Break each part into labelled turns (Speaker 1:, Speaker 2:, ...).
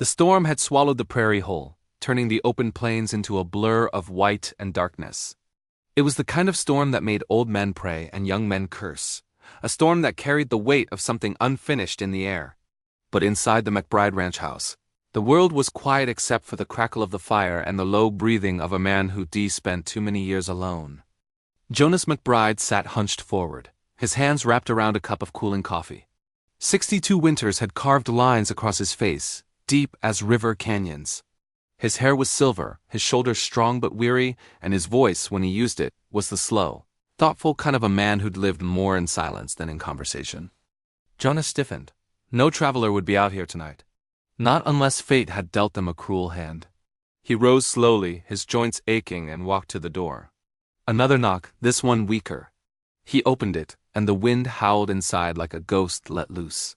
Speaker 1: The storm had swallowed the prairie whole, turning the open plains into a blur of white and darkness. It was the kind of storm that made old men pray and young men curse, a storm that carried the weight of something unfinished in the air. But inside the McBride ranch house, the world was quiet except for the crackle of the fire and the low breathing of a man who spent too many years alone. Jonas McBride sat hunched forward, his hands wrapped around a cup of cooling coffee. 62 winters had carved lines across his face, deep as river canyons. His hair was silver, his shoulders strong but weary, and his voice, when he used it, was the slow, thoughtful kind of a man who'd lived more in silence than in conversation. Jonas stiffened. No traveler would be out here tonight. Not unless fate had dealt them a cruel hand. He rose slowly, his joints aching, and walked to the door. Another knock, this one weaker. He opened it, and the wind howled inside like a ghost let loose.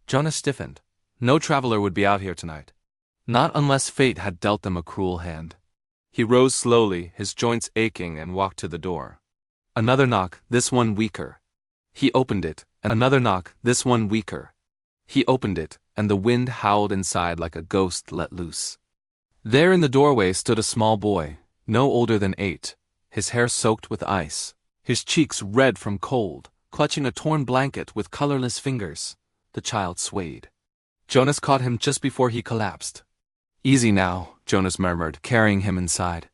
Speaker 1: Jonas stiffened. No traveler would be out here tonight. Not unless fate had dealt them a cruel hand. He rose slowly, his joints aching, and walked to the door. Another knock, this one weaker. He opened it, and another knock, this one weaker. He opened it, and the wind howled inside like a ghost let loose. There in the doorway stood a small boy, no older than 8, his hair soaked with ice, his cheeks red from cold, clutching a torn blanket with colorless fingers. The child swayed. Jonas caught him just before he collapsed. "Easy now," Jonas murmured, carrying him inside.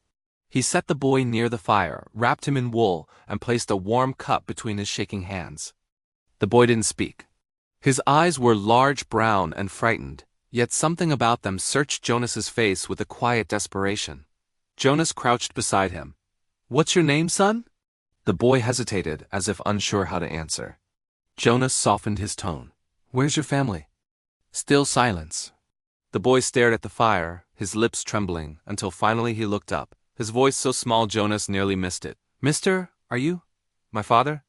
Speaker 1: He set the boy near the fire, wrapped him in wool, and placed a warm cup between his shaking hands. The boy didn't speak. His eyes were large, brown, and frightened, yet something about them searched Jonas's face with a quiet desperation. Jonas crouched beside him. "What's your name, son?" The boy hesitated, as if unsure how to answer. Jonas softened his tone. "Where's your family?" Still silence. The boy stared at the fire, his lips trembling, until finally he looked up, his voice so small Jonas nearly missed it. "Mister, are you my father?"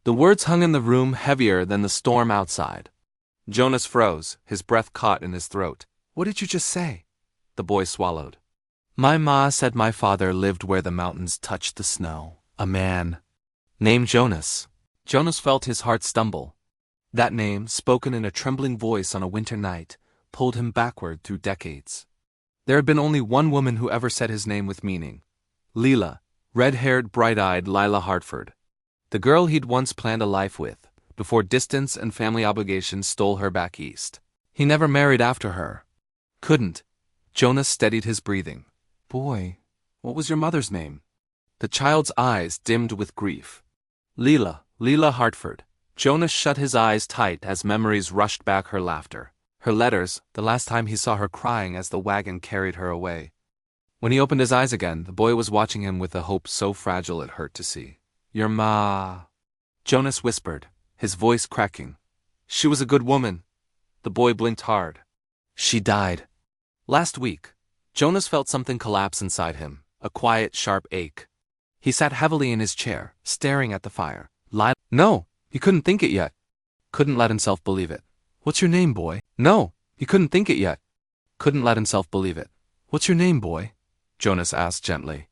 Speaker 1: The words hung in the room heavier than the storm outside. Jonas froze, his breath caught in his throat. "What did you just say?" The boy swallowed. "My ma said my father lived where the mountains touched the snow. A man named Jonas." Jonas felt his heart stumble. That name, spoken in a trembling voice on a winter night, pulled him backward through decades. There had been only one woman who ever said his name with meaning. Leela, red-haired, bright-eyed Lila Hartford. The girl he'd once planned a life with, before distance and family obligations stole her back east. He never married after her. Couldn't. Jonas steadied his breathing. "Boy, what was your mother's name?" The child's eyes dimmed with grief. Leela Hartford." Jonas shut his eyes tight as memories rushed back her laughter, her letters, the last time he saw her crying as the wagon carried her away. When he opened his eyes again, the boy was watching him with a hope so fragile it hurt to see. "Your ma," Jonas whispered, his voice cracking. "She was a good woman." The boy blinked hard. "She died last week." Jonas felt something collapse inside him, a quiet, sharp ache. He sat heavily in his chair, staring at the fire. No, he couldn't think it yet. Couldn't let himself believe it. "What's your name, boy?" No, he couldn't think it yet. Couldn't let himself believe it. "What's your name, boy?" Jonas asked gently.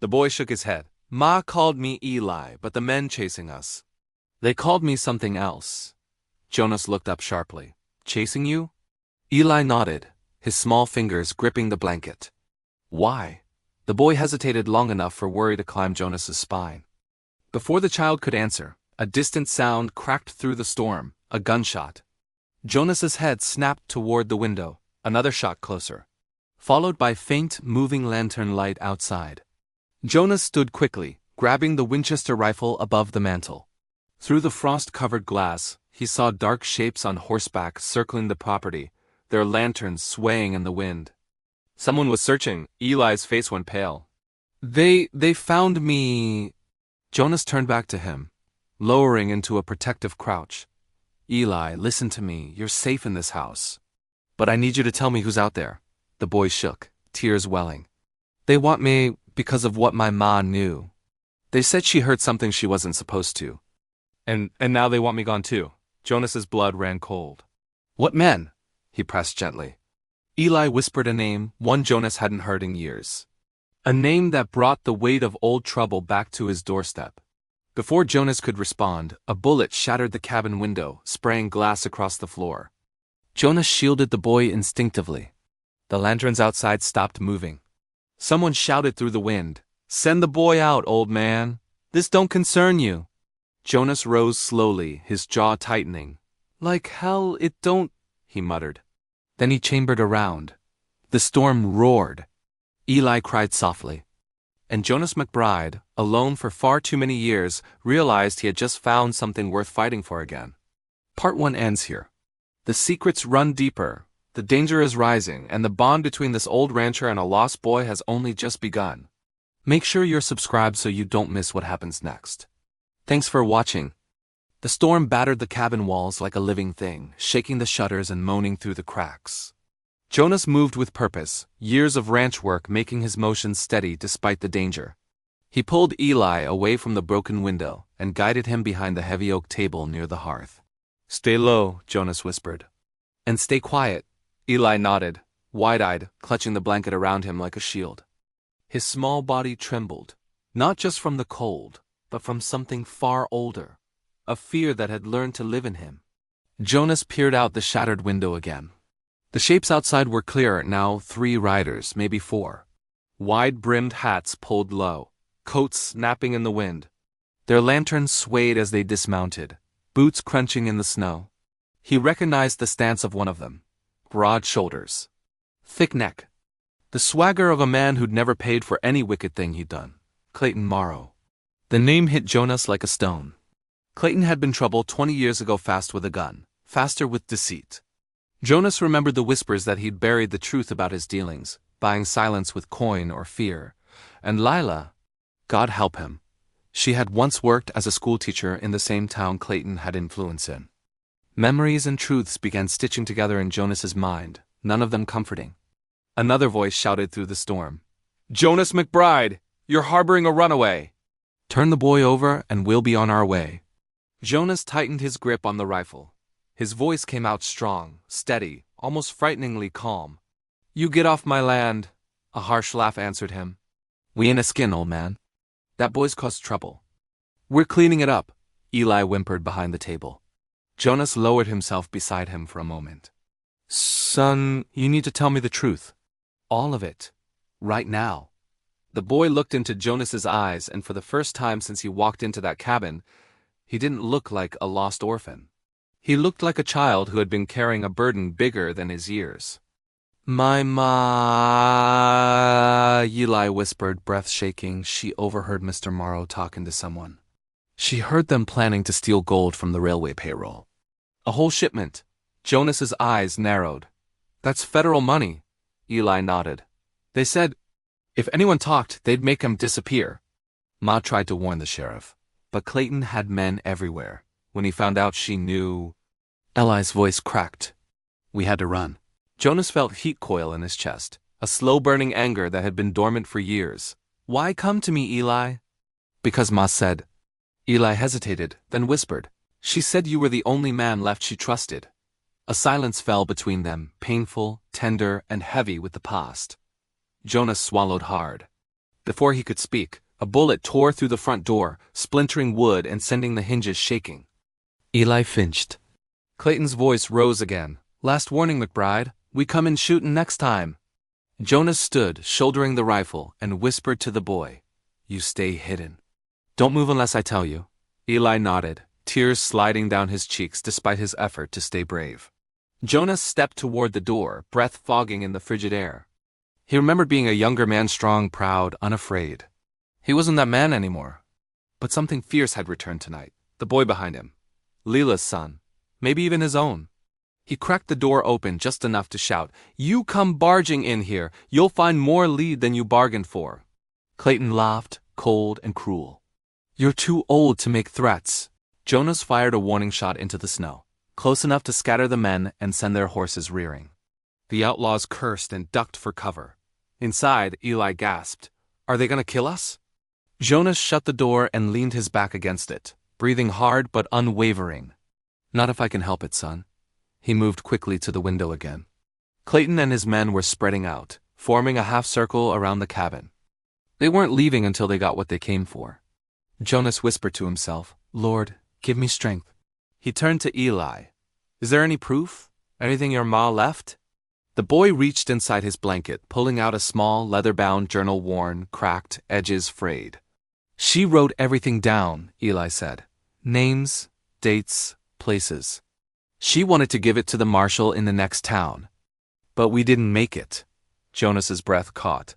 Speaker 1: The boy shook his head. "Ma called me Eli, but the men chasing us, they called me something else." Jonas looked up sharply. "Chasing you?" Eli nodded, his small fingers gripping the blanket. "Why?" The boy hesitated long enough for worry to climb Jonas's spine. Before the child could answer, a distant sound cracked through the storm, a gunshot. Jonas's head snapped toward the window, another shot closer, followed by faint, moving lantern light outside. Jonas stood quickly, grabbing the Winchester rifle above the mantel. Through the frost-covered glass, he saw dark shapes on horseback circling the property, their lanterns swaying in the wind. Someone was searching. Eli's face went pale. They found me." Jonas turned back to him, lowering into a protective crouch. "Eli, listen to me. You're safe in this house. But I need you to tell me who's out there." The boy shook, tears welling. "They want me because of what my ma knew. They said she heard something she wasn't supposed to. And now they want me gone too." Jonas's blood ran cold. "What men?" he pressed gently. Eli whispered a name, one Jonas hadn't heard in years. A name that brought the weight of old trouble back to his doorstep. Before Jonas could respond, a bullet shattered the cabin window, spraying glass across the floor. Jonas shielded the boy instinctively. The lanterns outside stopped moving. Someone shouted through the wind, "Send the boy out, old man. This don't concern you." Jonas rose slowly, his jaw tightening. "Like hell it don't," he muttered. Then he chambered around. The storm roared. Eli cried softly. And Jonas McBride, alone for far too many years, realized he had just found something worth fighting for again. Part 1 ends here. The secrets run deeper, the danger is rising, and the bond between this old rancher and a lost boy has only just begun. Make sure you're subscribed so you don't miss what happens next. Thanks for watching. The storm battered the cabin walls like a living thing, shaking the shutters and moaning through the cracks. Jonas moved with purpose, years of ranch work making his motions steady despite the danger. He pulled Eli away from the broken window and guided him behind the heavy oak table near the hearth. "Stay low," Jonas whispered. "And stay quiet." Eli nodded, wide-eyed, clutching the blanket around him like a shield. His small body trembled, not just from the cold, but from something far older, a fear that had learned to live in him. Jonas peered out the shattered window again. The shapes outside were clearer now, 3 riders, maybe 4. Wide-brimmed hats pulled low, coats snapping in the wind. Their lanterns swayed as they dismounted, boots crunching in the snow. He recognized the stance of one of them. Broad shoulders. Thick neck. The swagger of a man who'd never paid for any wicked thing he'd done. Clayton Morrow. The name hit Jonas like a stone. Clayton had been troubled 20 years ago, fast with a gun, faster with deceit. Jonas remembered the whispers that he'd buried the truth about his dealings, buying silence with coin or fear. And Lila, God help him, she had once worked as a schoolteacher in the same town Clayton had influence in. Memories and truths began stitching together in Jonas's mind, none of them comforting. Another voice shouted through the storm. "Jonas McBride, you're harboring a runaway. Turn the boy over and we'll be on our way." Jonas tightened his grip on the rifle. His voice came out strong, steady, almost frighteningly calm. "You get off my land," a harsh laugh answered him. "We ain't a skin, old man. That boy's caused trouble." "We're cleaning it up," Eli whimpered behind the table. Jonas lowered himself beside him for a moment. "Son, you need to tell me the truth. All of it. Right now." The boy looked into Jonas's eyes, and for the first time since he walked into that cabin, he didn't look like a lost orphan. He looked like a child who had been carrying a burden bigger than his years. "My ma," Eli whispered, breath shaking. She overheard Mr. Morrow talking to someone. She heard them planning to steal gold from the railway payroll. A whole shipment. Jonas's eyes narrowed. "That's federal money." Eli nodded. "They said if anyone talked, they'd make him disappear." Ma tried to warn the sheriff, but Clayton had men everywhere. When he found out she knew... Eli's voice cracked. "We had to run." Jonas felt heat coil in his chest, a slow-burning anger that had been dormant for years. "Why come to me, Eli?" "Because Ma said." Eli hesitated, then whispered. "She said you were the only man left she trusted." A silence fell between them, painful, tender, and heavy with the past. Jonas swallowed hard. Before he could speak, a bullet tore through the front door, splintering wood and sending the hinges shaking. Eli finched. Clayton's voice rose again. "Last warning, McBride. We come in shootin' next time." Jonas stood, shouldering the rifle, and whispered to the boy, "You stay hidden. Don't move unless I tell you." Eli nodded, tears sliding down his cheeks despite his effort to stay brave. Jonas stepped toward the door, breath fogging in the frigid air. He remembered being a younger man, strong, proud, unafraid. He wasn't that man anymore. But something fierce had returned tonight. The boy behind him. Leela's son. Maybe even his own. He cracked the door open just enough to shout, "You come barging in here. You'll find more lead than you bargained for." Clayton laughed, cold and cruel. "You're too old to make threats." Jonas fired a warning shot into the snow, close enough to scatter the men and send their horses rearing. The outlaws cursed and ducked for cover. Inside, Eli gasped, "Are they going to kill us?" Jonas shut the door and leaned his back against it, breathing hard but unwavering. "Not if I can help it, son." He moved quickly to the window again. Clayton and his men were spreading out, forming a half-circle around the cabin. They weren't leaving until they got what they came for. Jonas whispered to himself, "Lord, give me strength." He turned to Eli. "Is there any proof?" Anything your ma left? The boy reached inside his blanket, pulling out a small, leather-bound journal, worn, cracked, edges frayed. She wrote everything down, Eli said. Names, dates, places. She wanted to give it to the marshal in the next town. But we didn't make it. Jonas's breath caught.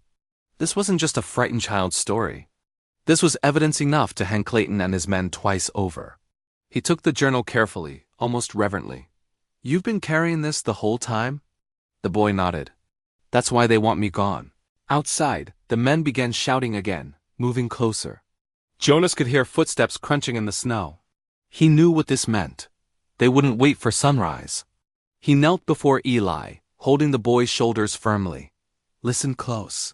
Speaker 1: This wasn't just a frightened child's story. This was evidence enough to hang Clayton and his men twice over. He took the journal carefully, almost reverently. You've been carrying this the whole time? The boy nodded. That's why they want me gone. Outside, the men began shouting again, moving closer. Jonas could hear footsteps crunching in the snow. He knew what this meant. They wouldn't wait for sunrise. He knelt before Eli, holding the boy's shoulders firmly. Listen close.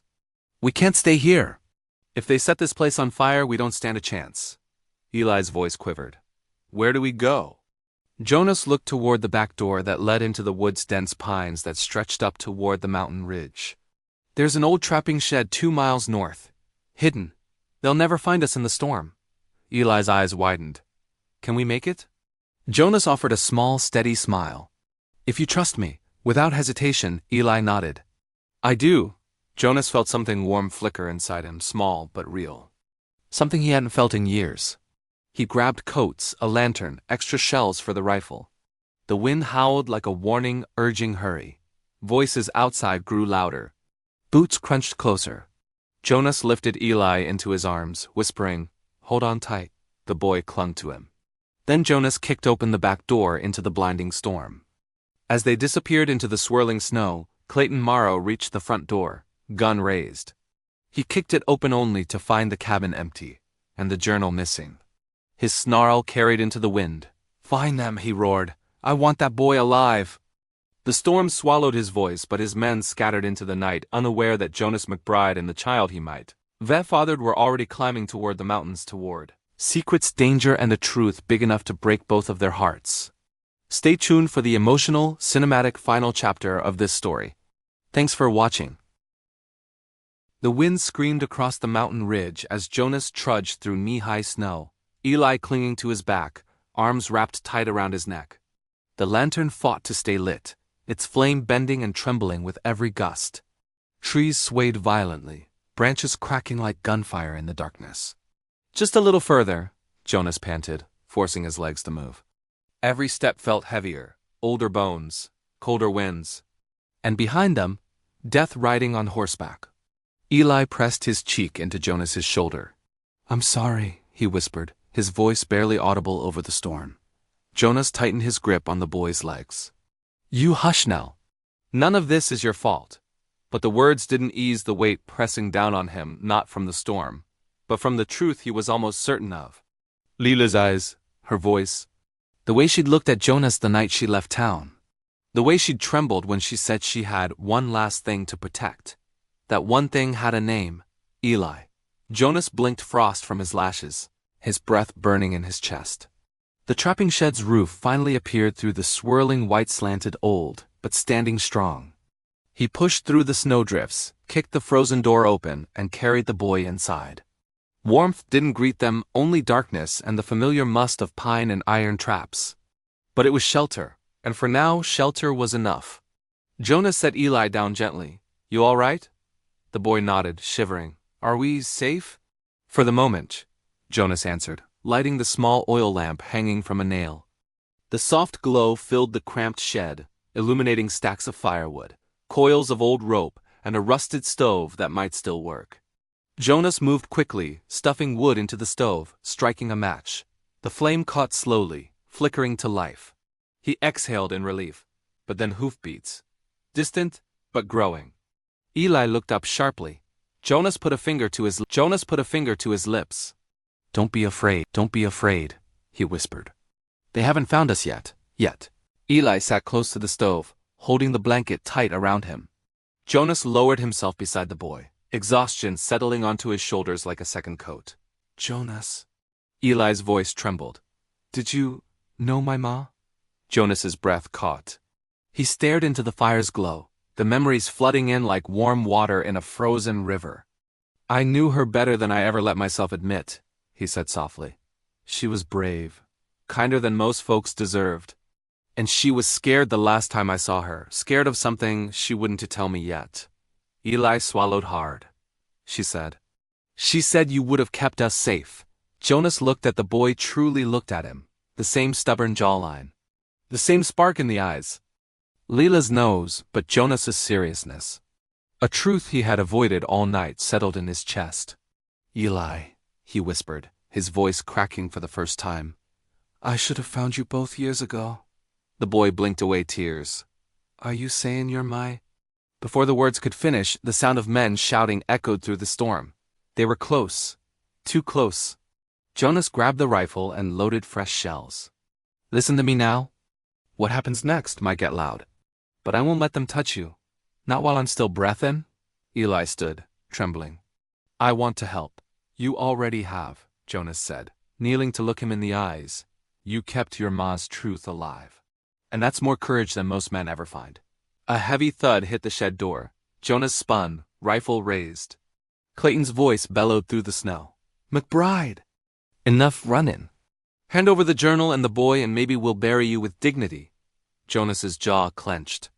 Speaker 1: We can't stay here. If they set this place on fire, we don't stand a chance. Eli's voice quivered. Where do we go? Jonas looked toward the back door that led into the wood's dense pines that stretched up toward the mountain ridge. There's an old trapping shed 2 miles north. Hidden. They'll never find us in the storm. Eli's eyes widened. Can we make it? Jonas offered a small, steady smile. If you trust me. Without hesitation, Eli nodded. I do. Jonas felt something warm flicker inside him, small but real. Something he hadn't felt in years. He grabbed coats, a lantern, extra shells for the rifle. The wind howled like a warning, urging hurry. Voices outside grew louder. Boots crunched closer. Jonas lifted Eli into his arms, whispering, Hold on tight. The boy clung to him. Then Jonas kicked open the back door into the blinding storm. As they disappeared into the swirling snow, Clayton Morrow reached the front door, gun raised. He kicked it open only to find the cabin empty, and the journal missing. His snarl carried into the wind. Find them, he roared. I want that boy alive. The storm swallowed his voice, but his men scattered into the night, unaware that Jonas McBride and the child he might have fathered were already climbing toward the mountains toward secrets, danger, and a truth big enough to break both of their hearts. Stay tuned for the emotional, cinematic final chapter of this story. Thanks for watching. The wind screamed across the mountain ridge as Jonas trudged through knee-high snow, Eli clinging to his back, arms wrapped tight around his neck. The lantern fought to stay lit, its flame bending and trembling with every gust. Trees swayed violently, branches cracking like gunfire in the darkness. Just a little further, Jonas panted, forcing his legs to move. Every step felt heavier, older bones, colder winds. And behind them, death riding on horseback. Eli pressed his cheek into Jonas's shoulder. I'm sorry, he whispered, his voice barely audible over the storm. Jonas tightened his grip on the boy's legs. You hush now. None of this is your fault. But the words didn't ease the weight pressing down on him, not from the storm, but from the truth he was almost certain of. Leela's eyes, her voice, the way she'd looked at Jonas the night she left town. The way she'd trembled when she said she had one last thing to protect. That one thing had a name, Eli. Jonas blinked frost from his lashes, his breath burning in his chest. The trapping shed's roof finally appeared through the swirling white slanted old, but standing strong. He pushed through the snowdrifts, kicked the frozen door open, and carried the boy inside. Warmth didn't greet them, only darkness and the familiar must of pine and iron traps. But it was shelter, and for now, shelter was enough. Jonas set Eli down gently. You all right? The boy nodded, shivering. Are we safe? For the moment, Jonas answered, lighting the small oil lamp hanging from a nail. The soft glow filled the cramped shed, illuminating stacks of firewood, coils of old rope, and a rusted stove that might still work. Jonas moved quickly, stuffing wood into the stove, striking a match. The flame caught slowly, flickering to life. He exhaled in relief, but then hoofbeats. Distant, but growing. Eli looked up sharply. Jonas put a finger to his lips. Don't be afraid, he whispered. They haven't found us yet. Eli sat close to the stove, holding the blanket tight around him. Jonas lowered himself beside the boy, exhaustion settling onto his shoulders like a second coat. Jonas. Eli's voice trembled. Did you know my ma? Jonas's breath caught. He stared into the fire's glow, the memories flooding in like warm water in a frozen river. I knew her better than I ever let myself admit, he said softly. She was brave, kinder than most folks deserved. And she was scared the last time I saw her, scared of something she wouldn't tell me yet. Eli swallowed hard. She said. She said you would have kept us safe. Jonas looked at the boy, truly looked at him. The same stubborn jawline. The same spark in the eyes. Leela's nose, but Jonas's seriousness. A truth he had avoided all night settled in his chest. Eli, he whispered, his voice cracking for the first time. I should have found you both years ago. The boy blinked away tears. Are you saying you're my... Before the words could finish, the sound of men shouting echoed through the storm. They were close. Too close. Jonas grabbed the rifle and loaded fresh shells. Listen to me now. What happens next might get loud. But I won't let them touch you. Not while I'm still breathing. Eli stood, trembling. I want to help. You already have, Jonas said, kneeling to look him in the eyes. You kept your ma's truth alive. And that's more courage than most men ever find. A heavy thud hit the shed door. Jonas spun, rifle raised. Clayton's voice bellowed through the snow. McBride! Enough running. Hand over the journal and the boy and maybe we'll bury you with dignity. Jonas's jaw clenched.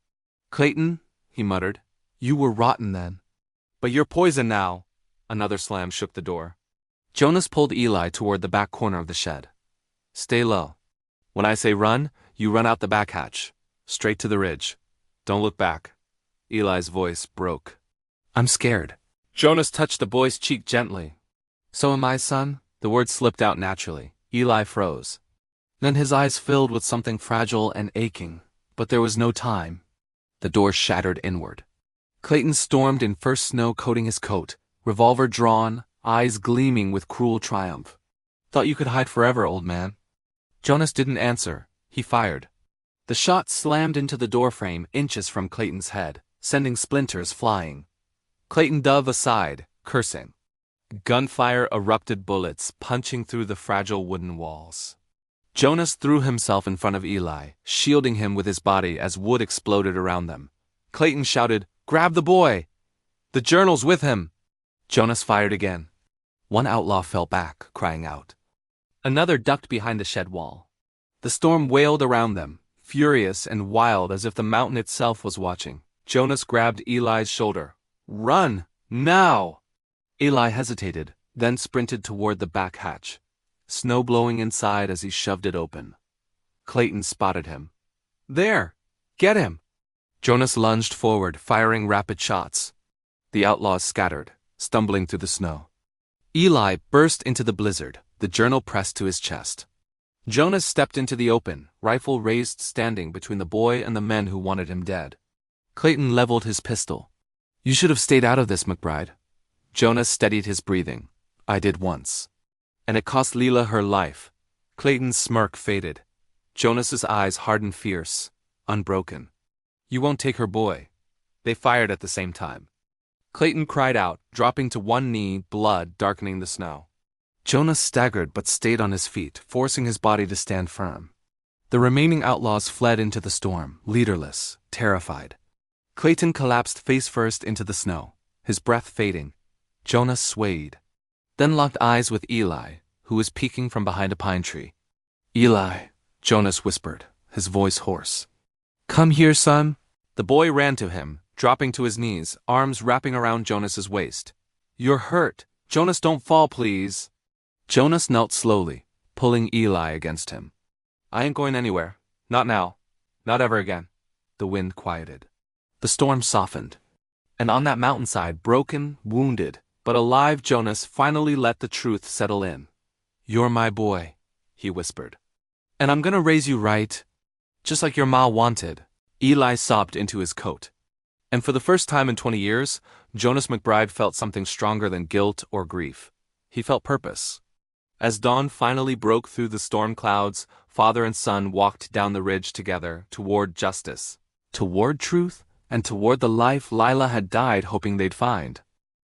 Speaker 1: Clayton, he muttered, you were rotten then. But you're poison now. Another slam shook the door. Jonas pulled Eli toward the back corner of the shed. Stay low. When I say run, you run out the back hatch. Straight to the ridge. Don't look back. Eli's voice broke. I'm scared. Jonas touched the boy's cheek gently. So am I, son? The words slipped out naturally. Eli froze. Then his eyes filled with something fragile and aching. But there was no time. The door shattered inward. Clayton stormed in first snow coating his coat, revolver drawn, eyes gleaming with cruel triumph. Thought you could hide forever, old man. Jonas didn't answer. He fired. The shot slammed into the doorframe inches from Clayton's head, sending splinters flying. Clayton dove aside, cursing. Gunfire erupted, bullets punching through the fragile wooden walls. Jonas threw himself in front of Eli, shielding him with his body as wood exploded around them. Clayton shouted, Grab the boy! The journal's with him! Jonas fired again. One outlaw fell back, crying out. Another ducked behind the shed wall. The storm wailed around them, furious and wild as if the mountain itself was watching. Jonas grabbed Eli's shoulder. Run! Now! Eli hesitated, then sprinted toward the back hatch. Snow blowing inside as he shoved it open. Clayton spotted him. There! Get him! Jonas lunged forward, firing rapid shots. The outlaws scattered, stumbling through the snow. Eli burst into the blizzard, the journal pressed to his chest. Jonas stepped into the open, rifle raised, standing between the boy and the men who wanted him dead. Clayton leveled his pistol. You should have stayed out of this, McBride. Jonas steadied his breathing. I did once. And it cost Leela her life. Clayton's smirk faded. Jonas's eyes hardened fierce, unbroken. You won't take her boy. They fired at the same time. Clayton cried out, dropping to one knee, blood darkening the snow. Jonas staggered but stayed on his feet, forcing his body to stand firm. The remaining outlaws fled into the storm, leaderless, terrified. Clayton collapsed face first into the snow, his breath fading. Jonas swayed, then locked eyes with Eli, who was peeking from behind a pine tree. Eli, Jonas whispered, his voice hoarse. Come here, son. The boy ran to him, dropping to his knees, arms wrapping around Jonas's waist. You're hurt. Jonas, don't fall, please. Jonas knelt slowly, pulling Eli against him. I ain't going anywhere. Not now. Not ever again. The wind quieted. The storm softened. And on that mountainside, broken, wounded, but alive, Jonas finally let the truth settle in. You're my boy, he whispered. And I'm gonna raise you right, just like your ma wanted. Eli sobbed into his coat. And for the first time in 20 years, Jonas McBride felt something stronger than guilt or grief. He felt purpose. As dawn finally broke through the storm clouds, father and son walked down the ridge together toward justice, toward truth, and toward the life Lila had died hoping they'd find.